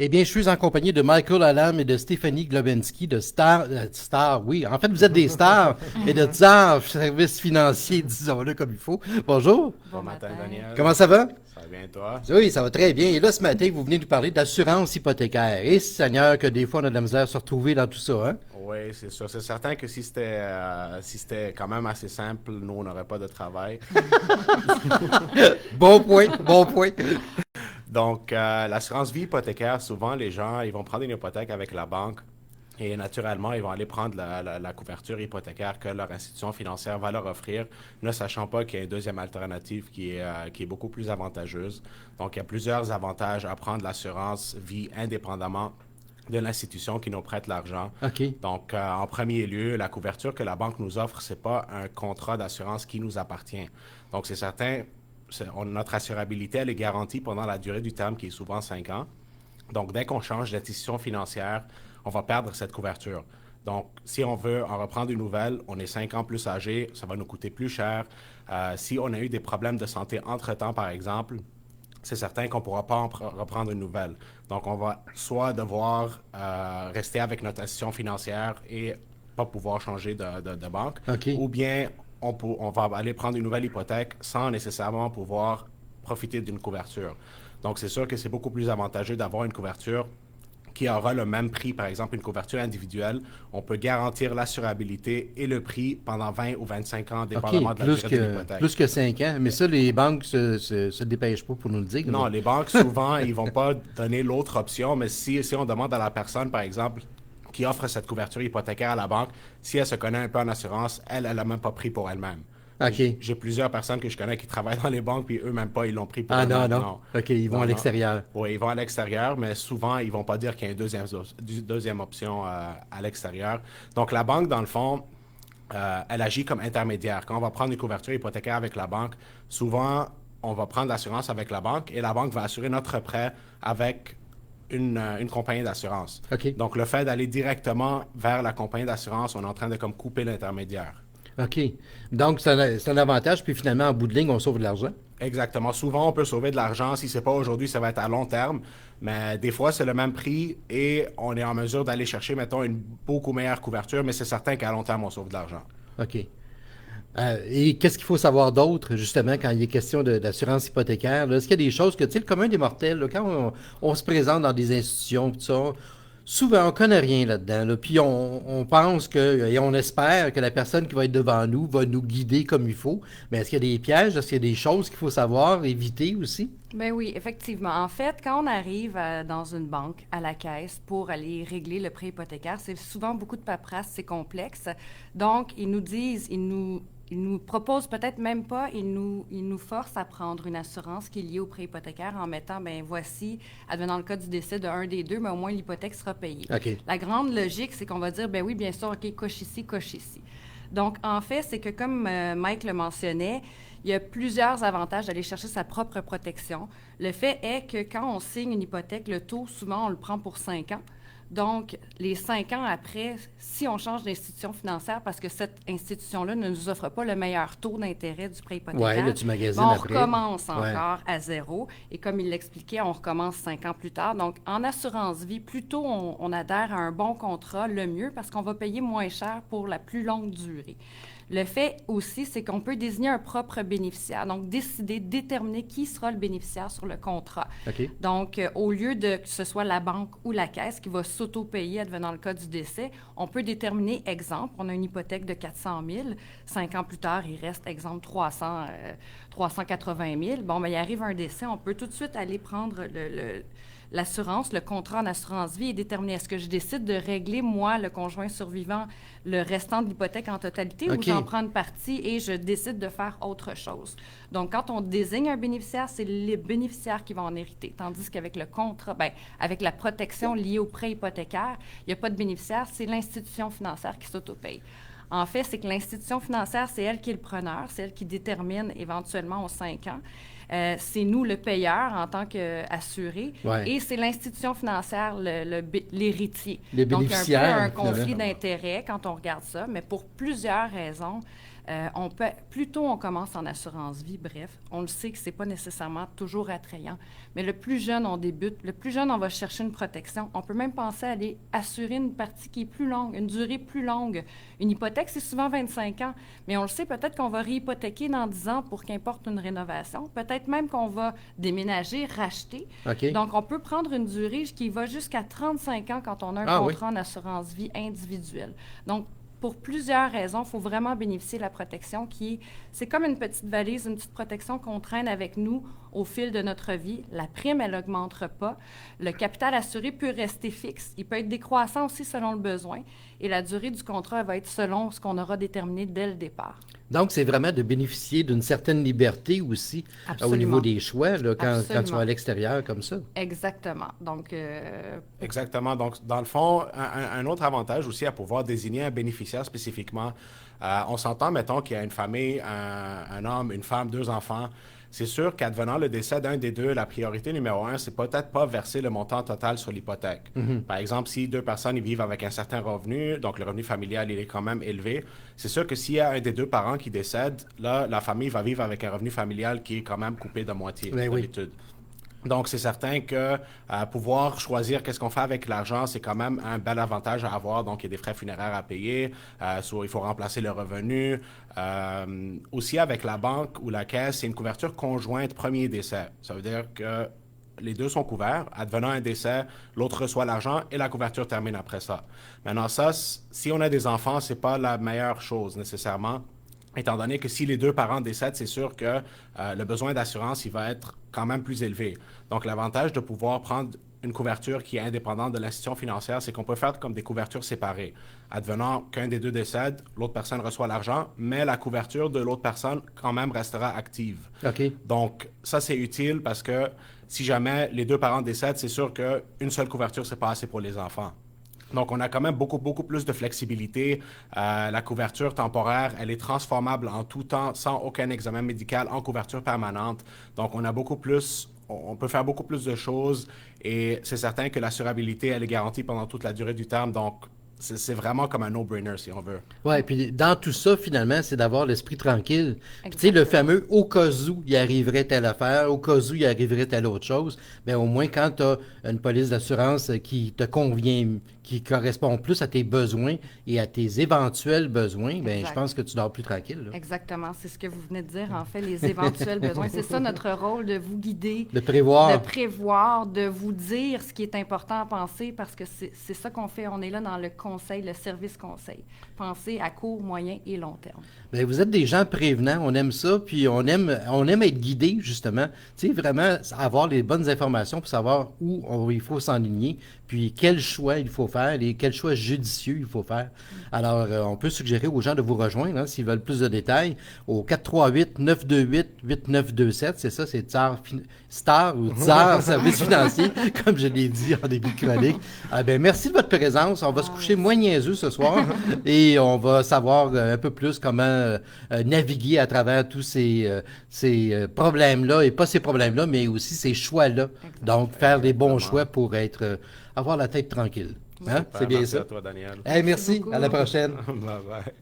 Eh bien, je suis en compagnie de Michael Alam et de Stéphanie Globensky de Star, oui. En fait, vous êtes des stars et de Tsar, service financier, disons-le comme il faut. Bonjour. Bon Bon matin, matin. Daniel. Comment ça va? Ça va bien, toi? Oui, ça va très bien. Et là, ce matin, vous venez nous parler d'assurance hypothécaire. Et Seigneur, que des fois, on a de la misère à se retrouver dans tout ça, hein? Oui, c'est sûr. C'est certain que si c'était quand même assez simple, nous, on n'aurait pas de travail. Bon point, bon point. Donc, l'assurance vie hypothécaire, souvent, les gens, ils vont prendre une hypothèque avec la banque et naturellement, ils vont aller prendre la couverture hypothécaire que leur institution financière va leur offrir, ne sachant pas qu'il y a une deuxième alternative qui est beaucoup plus avantageuse. Donc, il y a plusieurs avantages à prendre l'assurance vie indépendamment de l'institution qui nous prête l'argent. OK. Donc, en premier lieu, la couverture que la banque nous offre, c'est pas un contrat d'assurance qui nous appartient. Donc, c'est certain, notre assurabilité, elle est garantie pendant la durée du terme qui est souvent 5 ans. Donc, dès qu'on change d'institution financière, on va perdre cette couverture. Donc, si on veut en reprendre une nouvelle, on est 5 ans plus âgé, ça va nous coûter plus cher. Si on a eu des problèmes de santé entre-temps, par exemple, c'est certain qu'on ne pourra pas reprendre une nouvelle. Donc, on va soit devoir rester avec notre institution financière et pas pouvoir changer de banque, OK. ou bien on va aller prendre une nouvelle hypothèque sans nécessairement pouvoir profiter d'une couverture. Donc, c'est sûr que c'est beaucoup plus avantageux d'avoir une couverture qui aura le même prix, par exemple une couverture individuelle. On peut garantir l'assurabilité et le prix pendant 20 ou 25 ans, dépendamment OK, de la durée de l'hypothèque. plus que 5 ans. Mais ça, les banques se dépêchent pas pour nous le dire. Non, là. les banques, souvent, ils vont pas donner l'autre option, mais si on demande à la personne, par exemple, qui offre cette couverture hypothécaire à la banque, si elle se connaît un peu en assurance, elle n'a même pas pris pour elle-même. OK. J'ai plusieurs personnes que je connais qui travaillent dans les banques, puis eux, même pas, ils l'ont pris pour Ah non, eux-mêmes. non. OK, ils vont Non, à non. l'extérieur. Oui, ils vont à l'extérieur, mais souvent, ils vont pas dire qu'il y a une deuxième option à l'extérieur. Donc, la banque, dans le fond, elle agit comme intermédiaire. Quand on va prendre une couverture hypothécaire avec la banque, souvent, on va prendre l'assurance avec la banque et la banque va assurer notre prêt avec une compagnie d'assurance. OK. Donc, le fait d'aller directement vers la compagnie d'assurance, on est en train de comme couper l'intermédiaire. OK. Donc, c'est un avantage, puis finalement, en bout de ligne, on sauve de l'argent. Exactement. Souvent, on peut sauver de l'argent. Si c'est pas aujourd'hui, ça va être à long terme. Mais des fois, c'est le même prix et on est en mesure d'aller chercher, mettons, une beaucoup meilleure couverture, mais c'est certain qu'à long terme, on sauve de l'argent. OK. Et qu'est-ce qu'il faut savoir d'autre, justement, quand il est question d'assurance hypothécaire? Là? Est-ce qu'il y a des choses que, tu sais, le commun des mortels, là, quand on se présente dans des institutions, tout ça, souvent, on connaît rien là-dedans. Là, puis on pense que, et on espère que la personne qui va être devant nous va nous guider comme il faut. Mais est-ce qu'il y a des pièges? Est-ce qu'il y a des choses qu'il faut savoir, éviter aussi? Ben oui, effectivement. En fait, quand on arrive dans une banque, à la caisse, pour aller régler le prêt hypothécaire, c'est souvent beaucoup de paperasse, c'est complexe. Donc, ils nous disent, ils nous proposent peut-être même pas, ils nous forcent à prendre une assurance qui est liée au prêt hypothécaire en mettant, ben voici, advenant le cas du décès d'un des deux, mais au moins l'hypothèque sera payée. OK. La grande logique, c'est qu'on va dire, ben oui, bien sûr, OK, coche ici, coche ici. Donc, en fait, c'est que comme Mike le mentionnait, il y a plusieurs avantages d'aller chercher sa propre protection. Le fait est que quand on signe une hypothèque, le taux, souvent, on le prend pour 5 ans. Donc, les 5 ans après, si on change d'institution financière parce que cette institution-là ne nous offre pas le meilleur taux d'intérêt du prêt hypothécaire, Ouais, là, tu magasines on après. recommence Ouais. encore à zéro. Et comme il l'expliquait, on recommence 5 ans plus tard. Donc, en assurance vie, plus tôt on adhère à un bon contrat, le mieux, parce qu'on va payer moins cher pour la plus longue durée. Le fait aussi, c'est qu'on peut désigner un propre bénéficiaire, donc déterminer qui sera le bénéficiaire sur le contrat. OK. Donc, au lieu de que ce soit la banque ou la caisse qui va s'auto-payer advenant le cas du décès, on peut déterminer, exemple, on a une hypothèque de 400 000, 5 ans plus tard, il reste, exemple, 380 000. Bon, bien, il arrive un décès, on peut tout de suite aller prendre l'assurance, le contrat en assurance vie et déterminer est-ce que je décide de régler, moi, le conjoint survivant, le restant de l'hypothèque en totalité OK. ou j'en prends une partie et je décide de faire autre chose. Donc, quand on désigne un bénéficiaire, c'est les bénéficiaires qui vont en hériter. Tandis qu'avec le contrat, bien, avec la protection liée au prêt hypothécaire, il n'y a pas de bénéficiaire, c'est l'institution financière qui s'autopaye. En fait, c'est que l'institution financière, c'est elle qui est le preneur, c'est elle qui détermine éventuellement aux 5 ans. C'est nous le payeur en tant qu'assuré Ouais. et c'est l'institution financière l'héritier. Les Donc, il y a bénéficiaires, un peu un conflit finalement. d'intérêts quand on regarde ça, mais pour plusieurs raisons. Plus tôt on commence en assurance vie, bref, on le sait que c'est pas nécessairement toujours attrayant, mais le plus jeune on débute, le plus jeune on va chercher une protection. On peut même penser à aller assurer une partie qui est plus longue, une durée plus longue. Une hypothèque, c'est souvent 25 ans, mais on le sait, peut-être qu'on va réhypothéquer dans 10 ans pour qu'importe une rénovation. Peut-être même qu'on va déménager, racheter. OK. Donc, on peut prendre une durée qui va jusqu'à 35 ans quand on a un contrat en assurance vie individuelle. Donc, pour plusieurs raisons, il faut vraiment bénéficier de la protection c'est comme une petite valise, une petite protection qu'on traîne avec nous au fil de notre vie. La prime, elle n'augmentera pas. Le capital assuré peut rester fixe. Il peut être décroissant aussi selon le besoin. Et la durée du contrat elle va être selon ce qu'on aura déterminé dès le départ. Donc, c'est vraiment de bénéficier d'une certaine liberté aussi au Absolument. niveau des choix là, quand tu Absolument. vas à l'extérieur comme ça. Exactement. Donc, Exactement. Donc, dans le fond, un autre avantage aussi à pouvoir désigner un bénéficiaire spécifiquement, on s'entend, mettons, qu'il y a une famille, un homme, une femme, 2 enfants. C'est sûr qu'advenant le décès d'un des deux, la priorité numéro 1, c'est peut-être pas verser le montant total sur l'hypothèque. Par exemple, si 2 personnes ils vivent avec un certain revenu, donc le revenu familial il est quand même élevé, c'est sûr que s'il y a un des 2 parents qui décède, là, la famille va vivre avec un revenu familial qui est quand même coupé de moitié d'habitude. Donc, c'est certain que pouvoir choisir qu'est-ce qu'on fait avec l'argent, c'est quand même un bel avantage à avoir. Donc, il y a des frais funéraires à payer, soit il faut remplacer le revenu. Aussi, avec la banque ou la caisse, c'est une couverture conjointe premier décès. Ça veut dire que les deux sont couverts. Advenant un décès, l'autre reçoit l'argent et la couverture termine après ça. Maintenant, ça, si on a des enfants, c'est pas la meilleure chose nécessairement. Étant donné que si les 2 parents décèdent, c'est sûr que le besoin d'assurance, il va être quand même plus élevé. Donc, l'avantage de pouvoir prendre une couverture qui est indépendante de l'institution financière, c'est qu'on peut faire comme des couvertures séparées. Advenant qu'un des 2 décède, l'autre personne reçoit l'argent, mais la couverture de l'autre personne quand même restera active. OK. Donc, ça, c'est utile parce que si jamais les 2 parents décèdent, c'est sûr qu'une seule couverture, c'est pas assez pour les enfants. Donc, on a quand même beaucoup plus de flexibilité. La couverture temporaire, elle est transformable en tout temps, sans aucun examen médical, en couverture permanente. Donc, on peut faire beaucoup plus de choses et c'est certain que l'assurabilité, elle est garantie pendant toute la durée du terme. Donc, c'est vraiment comme un no-brainer, si on veut. Oui, puis dans tout ça, finalement, c'est d'avoir l'esprit tranquille. Puis, tu sais, le Exactement. fameux « au cas où il arriverait telle affaire, au cas où il arriverait telle autre chose », bien, au moins, quand tu as une police d'assurance qui te convient, qui correspond plus à tes besoins et à tes éventuels besoins, bien, je Exact. pense que tu dors plus tranquille. Là. Exactement, c'est ce que vous venez de dire, en fait, les éventuels besoins. C'est ça notre rôle, de vous guider, De prévoir. de prévoir, de vous dire ce qui est important à penser, parce que c'est ça qu'on fait. On est là dans le conseil, le service conseil. Penser à court, moyen et long terme. Bien, vous êtes des gens prévenants, on aime ça, puis on aime être guidé, justement. Tu sais, vraiment avoir les bonnes informations pour savoir il faut s'enligner, puis quel choix il faut faire et quel choix judicieux il faut faire. Alors, on peut suggérer aux gens de vous rejoindre, hein, s'ils veulent plus de détails, au 438-928-8927. C'est ça, c'est Star ou Tsar Service financier, comme je l'ai dit en début de chronique. Ah, ben, merci de votre présence. On va se coucher moins niaiseux ce soir et on va savoir un peu plus comment naviguer à travers tous ces problèmes-là, et pas ces problèmes-là, mais aussi ces choix-là. Donc, faire des bons choix pour avoir la tête tranquille. Hein? C'est bien Merci ça. à toi, Daniel. Hey, merci. beaucoup. À la prochaine. Bye bye.